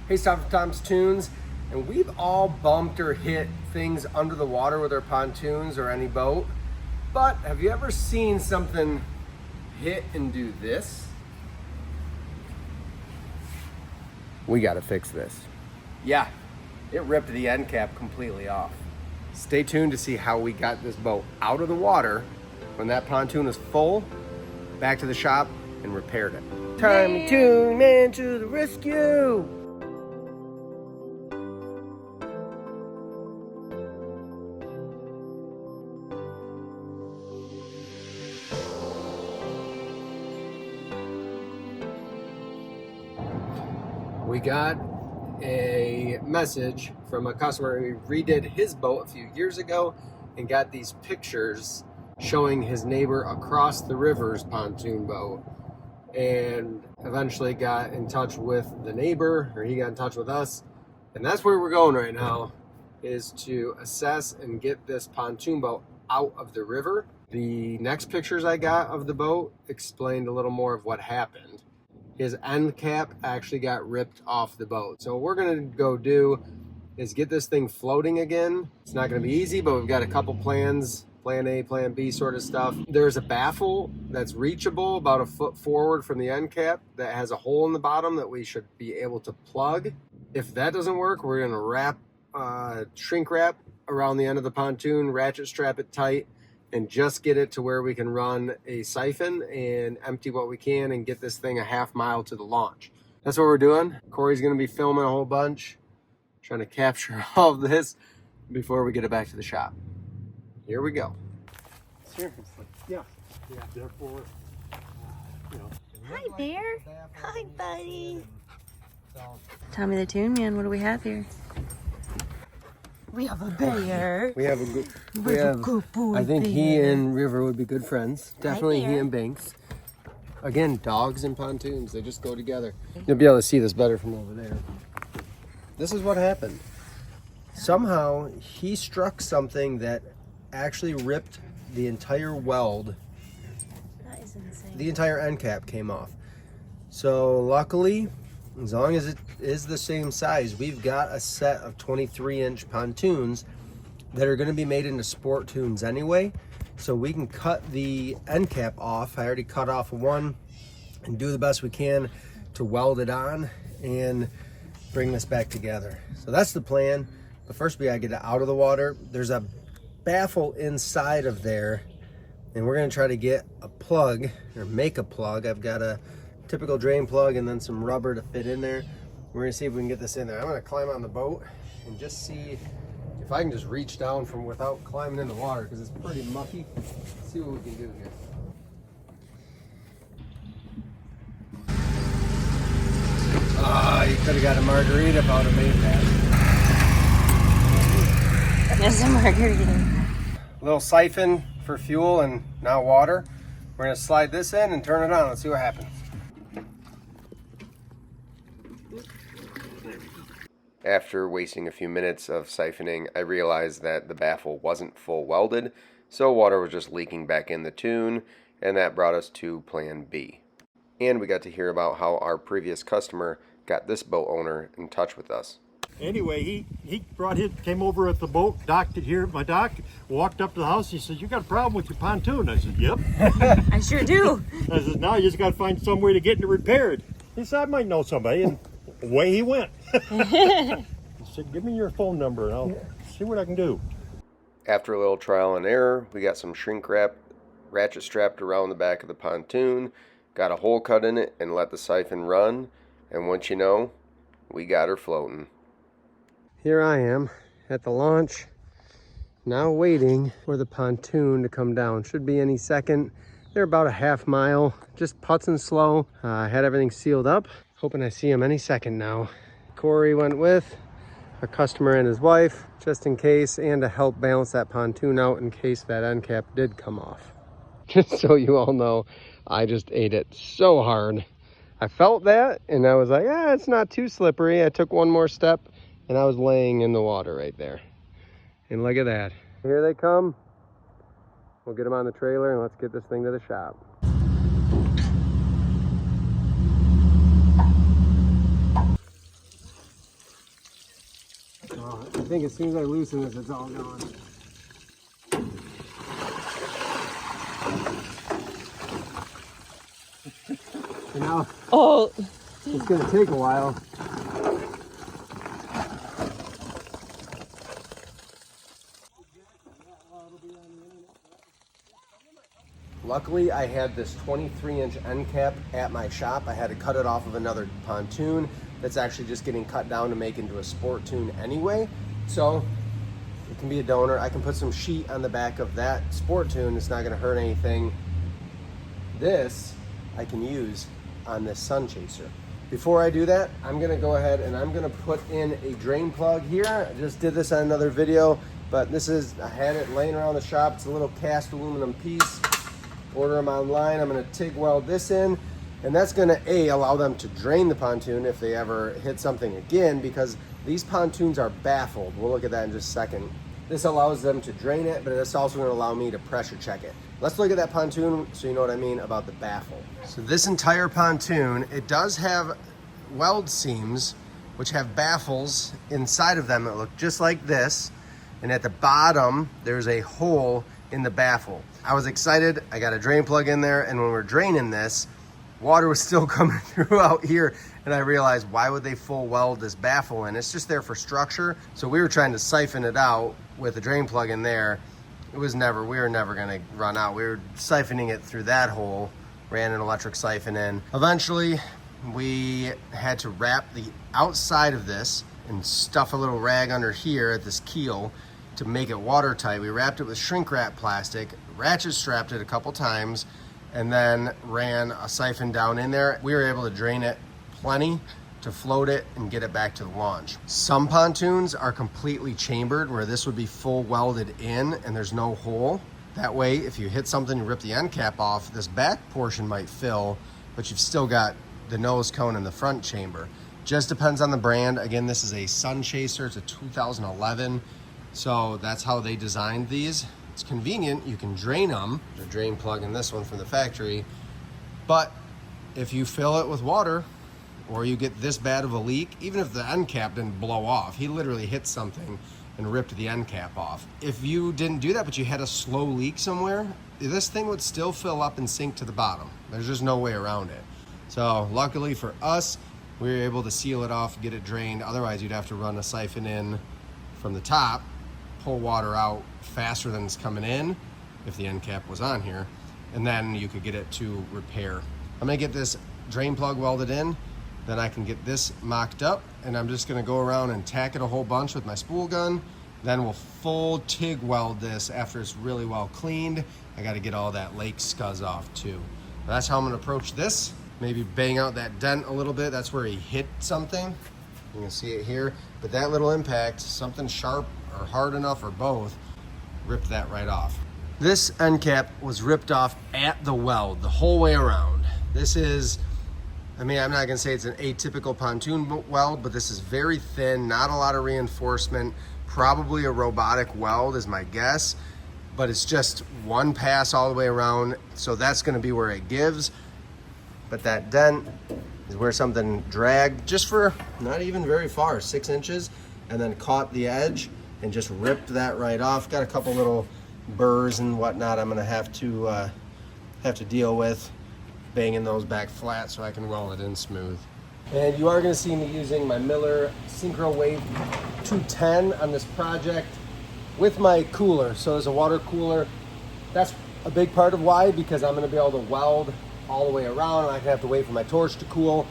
Hey, stop Tom's Toons, and we've all bumped or hit things under the water with our pontoons or any boat, but have you ever seen something hit and do this? We gotta fix this. Yeah, it ripped the end cap completely off. Stay tuned to see how we got this boat out of the water when that pontoon was full, back to the shop, and repaired it. Time Toon Man to the rescue! We got a message from a customer who redid his boat a few years ago and got these pictures showing his neighbor across the river's pontoon boat, and eventually got in touch with the neighbor, or he got in touch with us, and that's where we're going right now, is to assess and get this pontoon boat out of the river. The next pictures I got of the boat explained a little more of what happened. His end cap actually got ripped off the boat. So what we're gonna go do is get this thing floating again. It's not gonna be easy, but we've got a couple plans, plan A, plan B sort of stuff. There's a baffle that's reachable about a foot forward from the end cap that has a hole in the bottom that we should be able to plug. If that doesn't work, we're gonna wrap, shrink wrap around the end of the pontoon, ratchet strap it tight, and just get it to where we can run a siphon and empty what we can and get this thing a half mile to the launch. That's what we're doing. Corey's gonna be filming a whole bunch, trying to capture all of this before we get it back to the shop. Here we go. Seriously, yeah. Therefore, you know. Hi, Bear. Hi, buddy. Tommy the Toon Man, what do we have here? We have a bear. We have a good. Good boy. I think bear. he and River would be good friends. Definitely he Bear. and Banks. Again, dogs and pontoons, they just go together. You'll be able to see this better from over there. This is what happened. Somehow he struck something that actually ripped the entire weld. That is insane. The entire end cap came off. So luckily, as long as it is the same size, we've got a set of 23-inch pontoons that are going to be made into sport tunes anyway. So we can cut the end cap off. I already cut off one and do the best we can to weld it on and bring this back together. So that's the plan. But first we gotta get it out of the water. There's a baffle inside of there, and we're gonna try to get a plug, or make a plug. I've got a typical drain plug and then some rubber to fit in there. We're gonna see if we can get this in there. I'm gonna climb on the boat and just see if I can just reach down from without climbing in the water, because it's pretty mucky. Let's see what we can do here. Ah, you could have got a margarita if I would have made that. There's a margarita. A little siphon for fuel and now water. We're gonna slide this in and turn it on. Let's see what happens. After wasting a few minutes of siphoning, I realized that the baffle wasn't full welded, so water was just leaking back in the tune, and that brought us to plan B. And we got to hear about how our previous customer got this boat owner in touch with us. Anyway, he came over at the boat, docked it here at my dock, walked up to the house. He said, "You got a problem with your pontoon?" I said, "Yep." I sure do. I said, "Now you just got to find some way to get it repaired." He said, "I might know somebody," and away he went. He said, "Give me your phone number and I'll see what I can do." After a little trial and error, we got some shrink wrap ratchet strapped around the back of the pontoon, got a hole cut in it, and let the siphon run. And once you know, we got her floating. Here I am at the launch, now waiting for the pontoon to come down. Should be any second. They're about a half mile, just putzing slow. I had everything sealed up, hoping I see him any second now. Corey went with a customer and his wife, just in case, and to help balance that pontoon out in case that end cap did come off. Just so you all know, I just ate it so hard. I felt that, and I was like, it's not too slippery. I took one more step, and I was laying in the water right there. And look at that. Here they come. We'll get them on the trailer, and let's get this thing to the shop. I think as soon as I loosen this, it's all gone. And now, it's going to take a while. Luckily, I had this 23-inch end cap at my shop. I had to cut it off of another pontoon that's actually just getting cut down to make into a sport tune anyway. So it can be a donor. I can put some sheet on the back of that sport tune. It's not going to hurt anything. This I can use on this Sunchaser. Before I do that, I'm going to go ahead and I'm going to put in a drain plug here. I just did this on another video, but this is, I had it laying around the shop. It's a little cast aluminum piece. Order them online. I'm going to TIG weld this in, and that's going to allow them to drain the pontoon if they ever hit something again, because these pontoons are baffled. We'll look at that in just a second. This allows them to drain it, but it's also going to allow me to pressure check it. Let's look at that pontoon so you know what I mean about the baffle. So this entire pontoon, it does have weld seams which have baffles inside of them that look just like this, and at the bottom there's a hole in the baffle. I was excited. I got a drain plug in there, and when we're draining this, water was still coming through out here, and I realized, why would they full weld this baffle in? It's just there for structure. So we were trying to siphon it out with a drain plug in there. We were never gonna run out. We were siphoning it through that hole, ran an electric siphon in. Eventually, we had to wrap the outside of this and stuff a little rag under here at this keel to make it watertight. We wrapped it with shrink wrap plastic, ratchet strapped it a couple times, and then ran a siphon down in there. We were able to drain it plenty to float it and get it back to the launch. Some pontoons are completely chambered, where this would be full welded in and there's no hole. That way, if you hit something, you rip the end cap off, this back portion might fill, but you've still got the nose cone in the front chamber. Just depends on the brand. Again, this is a Sunchaser, it's a 2011. So that's how they designed these. It's convenient, you can drain them. There's a drain plug in this one from the factory. But if you fill it with water, or you get this bad of a leak, even if the end cap didn't blow off, he literally hit something and ripped the end cap off. If you didn't do that, but you had a slow leak somewhere, this thing would still fill up and sink to the bottom. There's just no way around it. So luckily for us, we were able to seal it off, get it drained. Otherwise, you'd have to run a siphon in from the top, pull water out faster than it's coming in if the end cap was on here, and then you could get it to repair. I'm gonna get this drain plug welded in, then I can get this mocked up, and I'm just gonna go around and tack it a whole bunch with my spool gun. Then we'll full TIG weld this after it's really well cleaned. I gotta get all that lake scuzz off too. That's how I'm gonna approach this. Maybe bang out that dent a little bit. That's where he hit something. You can see it here, but that little impact, something sharp or hard enough or both, ripped that right off. This end cap was ripped off at the weld the whole way around. This is, I mean, I'm not gonna say it's an atypical pontoon weld, but this is very thin, not a lot of reinforcement, probably a robotic weld is my guess, but it's just one pass all the way around, so that's gonna be where it gives. But that dent is where something dragged just for not even very far, 6 inches, and then caught the edge and just ripped that right off. Got a couple little burrs and whatnot I'm gonna have to deal with, banging those back flat so I can weld it in smooth. And you are gonna see me using my Miller Synchro Wave 210 on this project with my cooler. So there's a water cooler. That's a big part of why, because I'm gonna be able to weld all the way around. I'm not gonna have to wait for my torch to cool.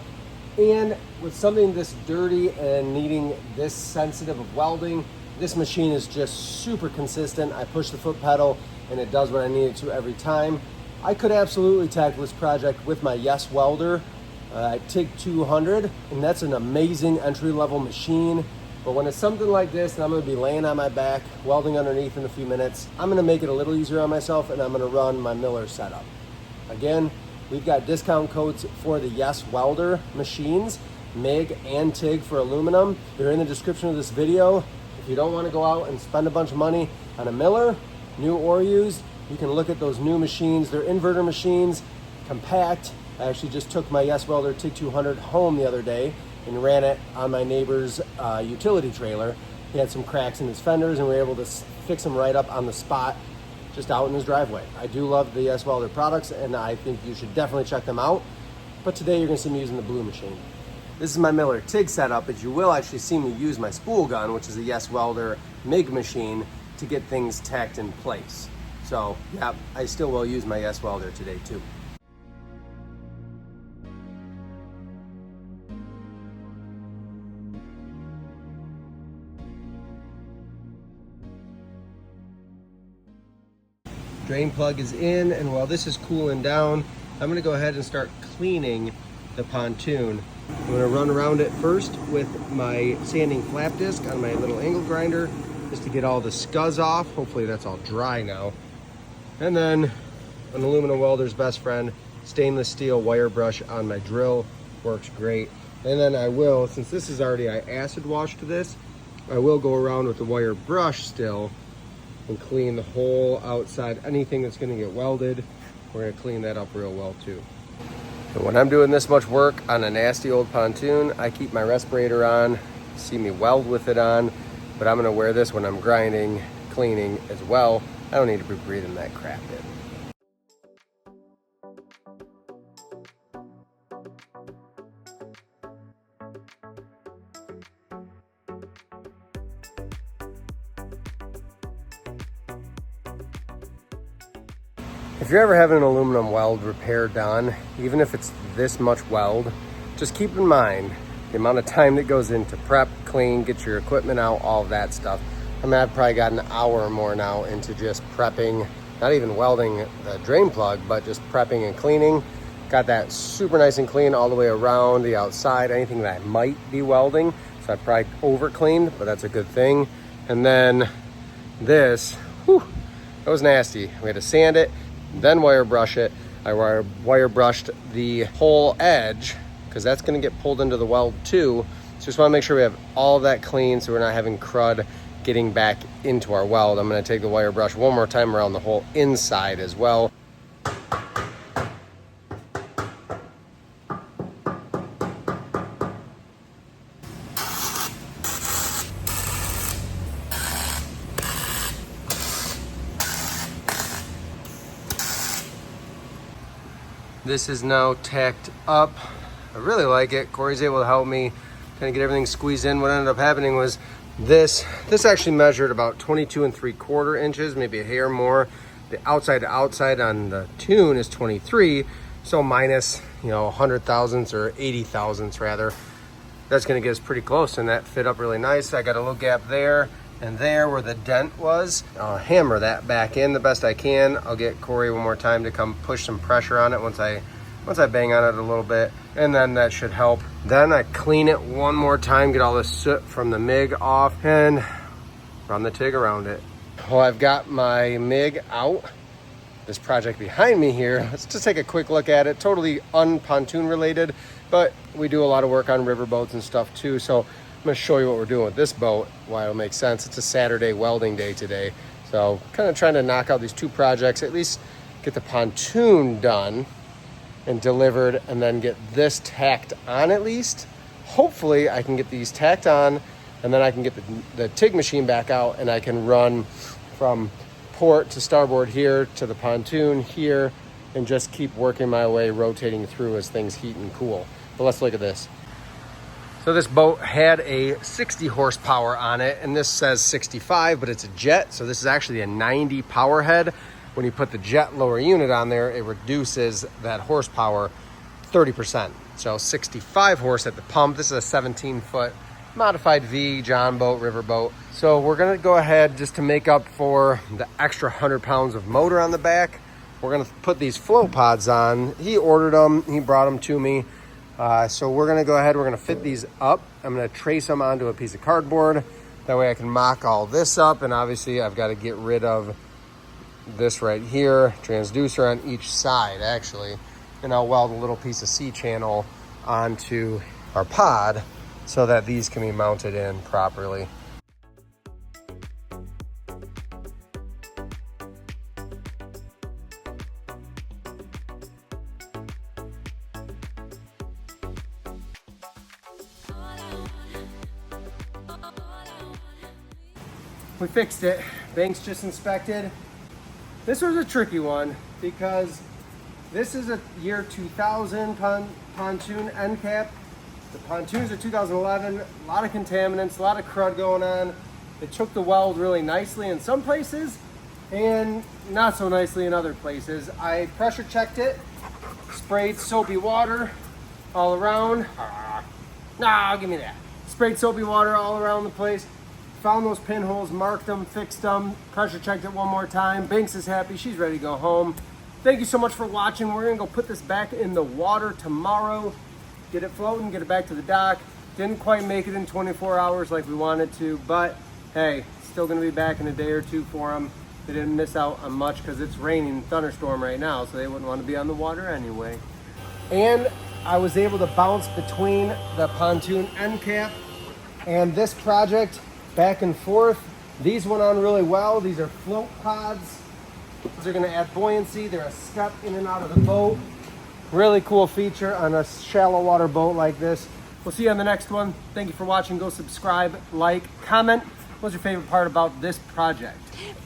And with something this dirty and needing this sensitive of welding, this machine is just super consistent. I push the foot pedal and it does what I need it to every time. I could absolutely tackle this project with my Yes welder, TIG 200, and that's an amazing entry-level machine. But when it's something like this, and I'm gonna be laying on my back, welding underneath in a few minutes, I'm gonna make it a little easier on myself, and I'm gonna run my Miller setup. Again, we've got discount codes for the Yes welder machines, MIG and TIG for aluminum. They're in the description of this video. If you don't want to go out and spend a bunch of money on a Miller, new or used, you can look at those new machines. They're inverter machines, compact. I actually just took my Yes welder TIG 200 home the other day and ran it on my neighbor's utility trailer. He had some cracks in his fenders, and we were able to fix them right up on the spot, just out in his driveway. I do love the S Welder products, and I think you should definitely check them out. But today you're gonna see me using the blue machine. This is my Miller TIG setup, but you will actually see me use my spool gun, which is a Yes Welder MIG machine, to get things tacked in place. So yeah, I still will use my Yes Welder today too. Drain plug is in, and while this is cooling down, I'm gonna go ahead and start cleaning the pontoon. I'm gonna run around it first with my sanding flap disc on my little angle grinder, just to get all the scuzz off. Hopefully that's all dry now. And then an aluminum welder's best friend, stainless steel wire brush on my drill, works great. And then I will, since this is already, I acid washed this, I will go around with the wire brush still and clean the whole outside. Anything that's gonna get welded, we're gonna clean that up real well too. And when I'm doing this much work on a nasty old pontoon, I keep my respirator on, see me weld with it on, but I'm gonna wear this when I'm grinding, cleaning as well. I don't need to be breathing that crap in. If you're ever having an aluminum weld repair done, even if it's this much weld, just keep in mind the amount of time that goes into prep, clean, get your equipment out, all of that stuff. I mean, I've probably got an hour or more now into just prepping, not even welding the drain plug, but just prepping and cleaning. Got that super nice and clean all the way around the outside, anything that I might be welding. So I probably over cleaned, but that's a good thing. And then this, whew, that was nasty. We had to sand it, then wire brush it. I wire brushed the whole edge because that's going to get pulled into the weld too. So just want to make sure we have all of that clean so we're not having crud getting back into our weld. I'm going to take the wire brush one more time around the whole inside as well. This is now tacked up. I really like it. Corey's able to help me kind of get everything squeezed in. What ended up happening was this actually measured about 22 3/4 inches, maybe a hair more. The outside to outside on the Toon is 23, so minus, 100 thousandths or 80 thousandths rather. That's gonna get us pretty close, and that fit up really nice. I got a little gap there and there where the dent was. I'll hammer that back in the best I can. I'll get Corey one more time to come push some pressure on it once I bang on it a little bit, and then that should help. Then I clean it one more time, get all the soot from the MIG off, and run the TIG around it. Well, I've got my MIG out. This project behind me here, let's just take a quick look at it. Totally un-pontoon related, but we do a lot of work on river boats and stuff too, so I'm gonna show you what we're doing with this boat, why it'll make sense. It's a Saturday welding day today, so kind of trying to knock out these two projects, at least get the pontoon done and delivered, and then get this tacked on at least. Hopefully I can get these tacked on, and then I can get the TIG machine back out, and I can run from port to starboard here to the pontoon here, and just keep working my way, rotating through as things heat and cool. But let's look at this. So this boat had a 60 horsepower on it, and this says 65, but it's a jet, so this is actually a 90 power head. When you put the jet lower unit on there, it reduces that horsepower 30%. So 65 horse at the pump. This is a 17-foot modified V, John boat, river boat. So we're gonna go ahead, just to make up for the extra 100 pounds of motor on the back, we're gonna put these flow pods on. He ordered them, he brought them to me. So we're gonna go ahead, we're gonna fit these up. I'm gonna trace them onto a piece of cardboard. That way I can mock all this up, and obviously I've got to get rid of this right here, transducer on each side actually, and I'll weld a little piece of C-channel onto our pod so that these can be mounted in properly. we fixed it. Banks just inspected. This was a tricky one because this is a year 2000 pontoon end cap. The pontoons are 2011, a lot of contaminants, a lot of crud going on. It took the weld really nicely in some places and not so nicely in other places. I pressure checked it, sprayed soapy water all around. Nah, give me that. Sprayed soapy water all around the place. Found those pinholes, marked them, fixed them, pressure checked it one more time. Banks is happy, she's ready to go home. Thank you so much for watching. We're gonna go put this back in the water tomorrow. Get it floating, get it back to the dock. Didn't quite make it in 24 hours like we wanted to, but hey, still gonna be back in a day or two for them. They didn't miss out on much because it's raining, thunderstorm right now, so they wouldn't want to be on the water anyway. And I was able to bounce between the pontoon end cap and this project back and forth. These went on really well. These are float pods. These are gonna add buoyancy. They're a step in and out of the boat. Really cool feature on a shallow water boat like this. We'll see you on the next one. Thank you for watching. Go subscribe, like, comment. What's your favorite part about this project?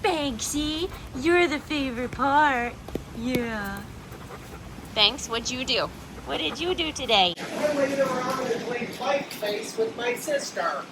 Banksy, you're the favorite part. Yeah. Banks, what'd you do? What did you do today? I laid around and played bike face with my sister.